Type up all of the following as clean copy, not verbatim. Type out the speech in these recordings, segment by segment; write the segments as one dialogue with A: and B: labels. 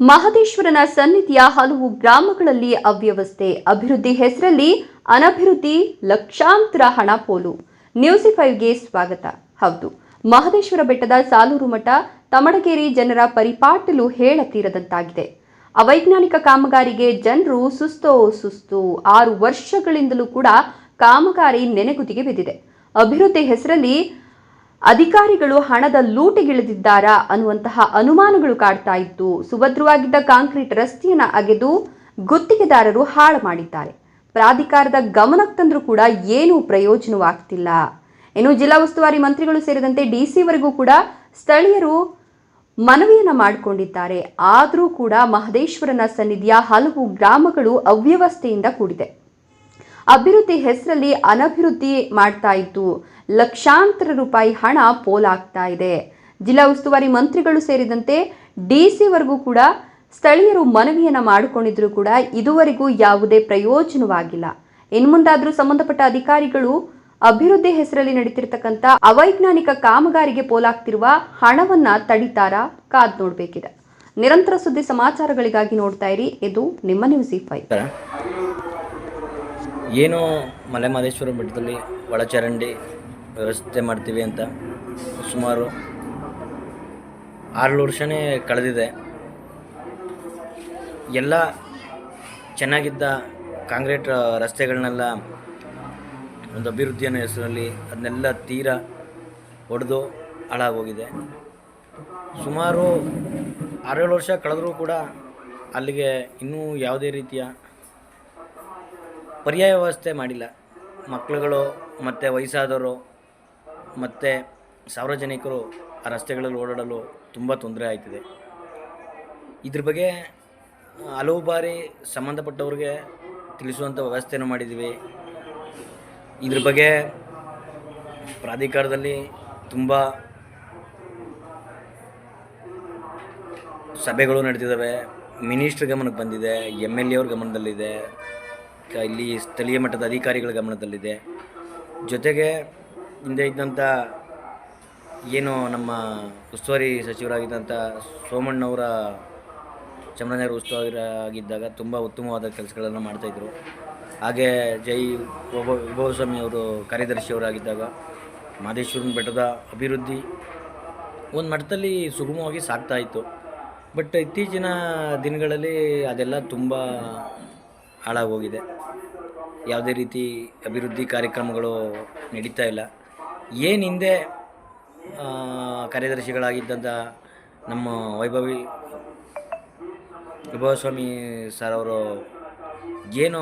A: ಮಹದೇಶ್ವರನ ಸನ್ನಿಧಿಯ ಹಲವು ಗ್ರಾಮಗಳಲ್ಲಿ ಅವ್ಯವಸ್ಥೆ, ಅಭಿವೃದ್ಧಿ ಹೆಸರಲ್ಲಿ ಅನಭಿವೃದ್ಧಿ, ಲಕ್ಷಾಂತರ ಹಣ ಪೋಲು. ನ್ಯೂಸ್5ಗೆ ಸ್ವಾಗತ. ಹೌದು, ಮಹದೇಶ್ವರ ಬೆಟ್ಟದ ಸಾಲೂರು ಮಠ ತಮಡಗೇರಿ ಜನರ ಪರಿಪಾಟಲು ಹೇಳತೀರದಂತಾಗಿದೆ. ಅವೈಜ್ಞಾನಿಕ ಕಾಮಗಾರಿಗೆ ಜನರು ಸುಸ್ತು 6 ವರ್ಷಗಳಿಂದಲೂ ಕೂಡ ಕಾಮಗಾರಿ ನೆನೆಗುದಿಗೆ ಬಿದ್ದಿದೆ. ಅಭಿವೃದ್ಧಿ ಹೆಸರಲ್ಲಿ ಅಧಿಕಾರಿಗಳು ಹಣದ ಲೂಟಿಗಿಳಿದಿದ್ದಾರಾ ಅನ್ನುವಂತಹ ಅನುಮಾನಗಳು ಕಾಡ್ತಾ ಇದ್ದು, ಸುಭದ್ರವಾಗಿದ್ದ ಕಾಂಕ್ರೀಟ್ ರಸ್ತೆಯನ್ನು ಅಗೆದು ಗುತ್ತಿಗೆದಾರರು ಹಾಳು ಮಾಡಿದ್ದಾರೆ. ಪ್ರಾಧಿಕಾರದ ಗಮನಕ್ಕೆ ತಂದರೂ ಕೂಡ ಏನೂ ಪ್ರಯೋಜನವಾಗ್ತಿಲ್ಲ. ಇನ್ನು ಜಿಲ್ಲಾ ಉಸ್ತುವಾರಿ ಮಂತ್ರಿಗಳು ಸೇರಿದಂತೆ ಡಿಸಿವರೆಗೂ ಕೂಡ ಸ್ಥಳೀಯರು ಮನವಿಯನ್ನ ಮಾಡಿಕೊಂಡಿದ್ದಾರೆ. ಆದರೂ ಕೂಡ ಮಹದೇಶ್ವರನ ಸನ್ನಿಧಿಯ ಹಲವು ಗ್ರಾಮಗಳು ಅವ್ಯವಸ್ಥೆಯಿಂದ ಕೂಡಿದೆ. ಅಭಿವೃದ್ಧಿ ಹೆಸರಲ್ಲಿ ಅನಭಿವೃದ್ಧಿ ಮಾಡ್ತಾ ಇದ್ದು, ಲಕ್ಷಾಂತರ ರೂಪಾಯಿ ಹಣ ಪೋಲಾಗ್ತಾ ಇದೆ. ಜಿಲ್ಲಾ ಉಸ್ತುವಾರಿ ಮಂತ್ರಿಗಳು ಸೇರಿದಂತೆ ಡಿಸಿವರೆಗೂ ಕೂಡ ಸ್ಥಳೀಯರು ಮನವಿಯನ್ನ ಮಾಡಿಕೊಂಡಿದ್ರು ಕೂಡ ಇದುವರೆಗೂ ಯಾವುದೇ ಪ್ರಯೋಜನವಾಗಿಲ್ಲ. ಇನ್ನು ಮುಂದಾದರೂ ಸಂಬಂಧಪಟ್ಟ ಅಧಿಕಾರಿಗಳು ಅಭಿವೃದ್ಧಿ ಹೆಸರಲ್ಲಿ ನಡೀತಿರ್ತಕ್ಕಂಥ ಅವೈಜ್ಞಾನಿಕ ಕಾಮಗಾರಿಗೆ ಪೋಲಾಗ್ತಿರುವ ಹಣವನ್ನ ತಡಿತಾರಾ ಕಾದ್ ನೋಡಬೇಕಿದೆ. ನಿರಂತರ ಸುದ್ದಿ ಸಮಾಚಾರಗಳಿಗಾಗಿ ನೋಡ್ತಾ ಇರಿ, ಇದು ನಿಮ್ಮ ನ್ಯೂಸ್5.
B: ಏನು ಮಲೆಮಹದೇಶ್ವರ ಬೆಟ್ಟದಲ್ಲಿ ಒಳಚರಂಡಿ ವ್ಯವಸ್ಥೆ ಮಾಡ್ತೀವಿ ಅಂತ ಸುಮಾರು 6 ವರ್ಷನೇ ಕಳೆದಿದೆ. ಎಲ್ಲ ಚೆನ್ನಾಗಿದ್ದ ಕಾಂಕ್ರೀಟ್ ರಸ್ತೆಗಳನ್ನೆಲ್ಲ ಒಂದು ಅಭಿವೃದ್ಧಿ ಅನ್ನೋ ಹೆಸರಲ್ಲಿ ಅದನ್ನೆಲ್ಲ ತೀರಾ ಒಡೆದು ಹಾಳಾಗೋಗಿದೆ. ಸುಮಾರು 6-7 ವರ್ಷ ಕಳೆದರೂ ಕೂಡ ಅಲ್ಲಿಗೆ ಇನ್ನೂ ಯಾವುದೇ ರೀತಿಯ ಪರ್ಯಾಯ ವ್ಯವಸ್ಥೆ ಮಾಡಿಲ್ಲ. ಮಕ್ಕಳುಗಳು ಮತ್ತು ವಯಸ್ಸಾದವರು ಮತ್ತು ಸಾರ್ವಜನಿಕರು ಆ ರಸ್ತೆಗಳಲ್ಲಿ ಓಡಾಡಲು ತುಂಬ ತೊಂದರೆ ಆಯ್ತಿದೆ. ಇದ್ರ ಬಗ್ಗೆ ಹಲವು ಬಾರಿ ಸಂಬಂಧಪಟ್ಟವ್ರಿಗೆ ತಿಳಿಸುವಂಥ ವ್ಯವಸ್ಥೆನೂ ಮಾಡಿದ್ದೀವಿ. ಇದ್ರ ಬಗ್ಗೆ ಪ್ರಾಧಿಕಾರದಲ್ಲಿ ತುಂಬ ಸಭೆಗಳು ನಡೆದಿದ್ದಾವೆ. ಮಿನಿಸ್ಟ್ರ್ ಗಮನಕ್ಕೆ ಬಂದಿದೆ, MLA ಅವ್ರ ಗಮನದಲ್ಲಿದೆ, ಇಲ್ಲಿ ಸ್ಥಳೀಯ ಮಟ್ಟದ ಅಧಿಕಾರಿಗಳ ಗಮನದಲ್ಲಿದೆ. ಜೊತೆಗೆ ಹಿಂದೆ ಇದ್ದಂಥ ಏನು ನಮ್ಮ ಉಸ್ತುವಾರಿ ಸಚಿವರಾಗಿದ್ದಂಥ ಸೋಮಣ್ಣವರ ಚಾಮರಾಜನಗರ ಉಸ್ತುವಾರಿ ಆಗಿದ್ದಾಗ ತುಂಬ ಉತ್ತಮವಾದ ಕೆಲಸಗಳನ್ನು ಮಾಡ್ತಾಯಿದ್ರು. ಹಾಗೆ ವಿಭವಸ್ವಾಮಿ ಅವರು ಕಾರ್ಯದರ್ಶಿಯವರಾಗಿದ್ದಾಗ ಮಹದೇಶ್ವರನ ಬೆಟ್ಟದ ಅಭಿವೃದ್ಧಿ ಒಂದು ಮಟ್ಟದಲ್ಲಿ ಸುಗಮವಾಗಿ ಸಾಗ್ತಾಯಿತ್ತು. ಬಟ್ ಇತ್ತೀಚಿನ ದಿನಗಳಲ್ಲಿ ಅದೆಲ್ಲ ತುಂಬ ಹಾಳಾಗೋಗಿದೆ. ಯಾವುದೇ ರೀತಿ ಅಭಿವೃದ್ಧಿ ಕಾರ್ಯಕ್ರಮಗಳು ನಡೀತಾ ಇಲ್ಲ. ಏನು ಹಿಂದೆ ಕಾರ್ಯದರ್ಶಿಗಳಾಗಿದ್ದಂಥ ನಮ್ಮ ವಿಭವಸ್ವಾಮಿ ಸರ್ ಅವರು ಏನು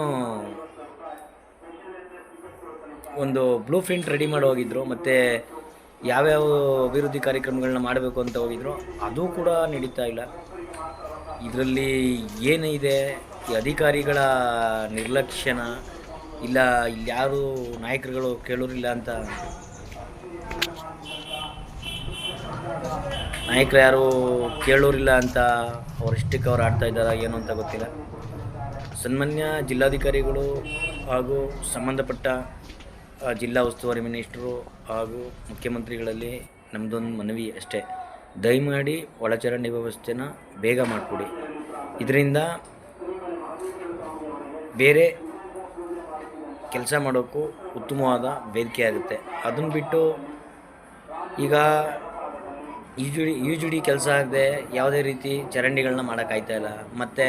B: ಒಂದು ಬ್ಲೂ ಪ್ರಿಂಟ್ ರೆಡಿ ಮಾಡಿ ಹೋಗಿದ್ರು, ಮತ್ತು ಯಾವ್ಯಾವ ಅಭಿವೃದ್ಧಿ ಕಾರ್ಯಕ್ರಮಗಳನ್ನ ಮಾಡಬೇಕು ಅಂತ ಹೋಗಿದ್ರು, ಅದು ಕೂಡ ನಡೀತಾ ಇಲ್ಲ. ಇದರಲ್ಲಿ ಏನಿದೆ, ಈ ಅಧಿಕಾರಿಗಳ ನಿರ್ಲಕ್ಷ್ಯನ ಇಲ್ಲ ಇಲ್ಲಿ ಯಾರು ನಾಯಕರುಗಳು ಕೇಳೋರಿಲ್ಲ ಅಂತ, ನಾಯಕರು ಯಾರು ಕೇಳೋರಿಲ್ಲ ಅಂತ ಅವರಿಷ್ಟಕ್ಕೆ ಅವ್ರು ಆಡ್ತಾ ಇದ್ದಾರಾ ಏನು ಅಂತ ಗೊತ್ತಿಲ್ಲ. ಸನ್ಮಾನ್ಯ ಜಿಲ್ಲಾಧಿಕಾರಿಗಳು ಹಾಗೂ ಸಂಬಂಧಪಟ್ಟ ಜಿಲ್ಲಾ ಉಸ್ತುವಾರಿ ಮಿನಿಸ್ಟ್ರು ಹಾಗೂ ಮುಖ್ಯಮಂತ್ರಿಗಳಲ್ಲಿ ನಮ್ಮದೊಂದು ಮನವಿ ಅಷ್ಟೇ, ದಯಮಾಡಿ ಒಳಚರಂಡಿ ವ್ಯವಸ್ಥೆನ ಬೇಗ ಮಾಡಿಕೊಡಿ. ಇದರಿಂದ ಬೇರೆ ಕೆಲಸ ಮಾಡೋಕ್ಕೂ ಉತ್ತಮವಾದ ವೇದಿಕೆ ಆಗುತ್ತೆ. ಅದನ್ನು ಬಿಟ್ಟು ಈಗ ಯು.ಜಿ.ಡಿ ಕೆಲಸ ಆಗದೆ ಯಾವುದೇ ರೀತಿ ಚರಂಡಿಗಳನ್ನ ಮಾಡೋಕ್ಕಾಗ್ತಾ ಇಲ್ಲ, ಮತ್ತು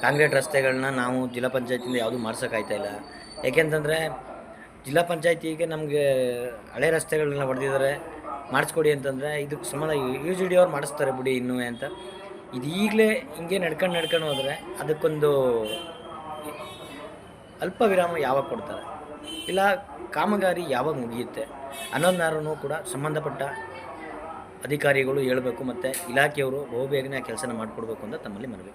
B: ಕಾಂಕ್ರೀಟ್ ರಸ್ತೆಗಳನ್ನ ನಾವು ಜಿಲ್ಲಾ ಪಂಚಾಯತಿಯಿಂದ ಯಾವುದೂ ಮಾಡ್ಸೋಕ್ಕಾಗ್ತಾ ಇಲ್ಲ. ಯಾಕೆಂತಂದರೆ ಜಿಲ್ಲಾ ಪಂಚಾಯತಿಗೆ ನಮಗೆ ಹಳೆ ರಸ್ತೆಗಳನ್ನ ಹೊಡೆದಿದ್ದಾರೆ, ಮಾಡಿಸ್ಕೊಡಿ ಅಂತಂದರೆ ಇದಕ್ಕೆ ಸಂಬಂಧ ಯು.ಜಿ.ಡಿ ಅವ್ರು ಮಾಡಿಸ್ತಾರೆ ಬಿಡಿ ಇನ್ನೂ ಅಂತ. ಇದು ಈಗಲೇ ಹಿಂಗೆ ನಡ್ಕೊಂಡು ಹೋದರೆ ಅದಕ್ಕೊಂದು ಅಲ್ಪ ವಿರಾಮ ಯಾವಾಗ ಕೊಡ್ತಾರೆ, ಇಲ್ಲ ಕಾಮಗಾರಿ ಯಾವಾಗ ಮುಗಿಯುತ್ತೆ ಅನ್ನೋದನ್ನಾರೂ ಕೂಡ ಸಂಬಂಧಪಟ್ಟ ಅಧಿಕಾರಿಗಳು ಹೇಳಬೇಕು, ಮತ್ತು ಇಲಾಖೆಯವರು ಬಹುಬೇಗನೆ ಆ ಕೆಲಸನ ಮಾಡಿಕೊಡ್ಬೇಕು ಅಂತ ತಮ್ಮಲ್ಲಿ ಮನವಿ.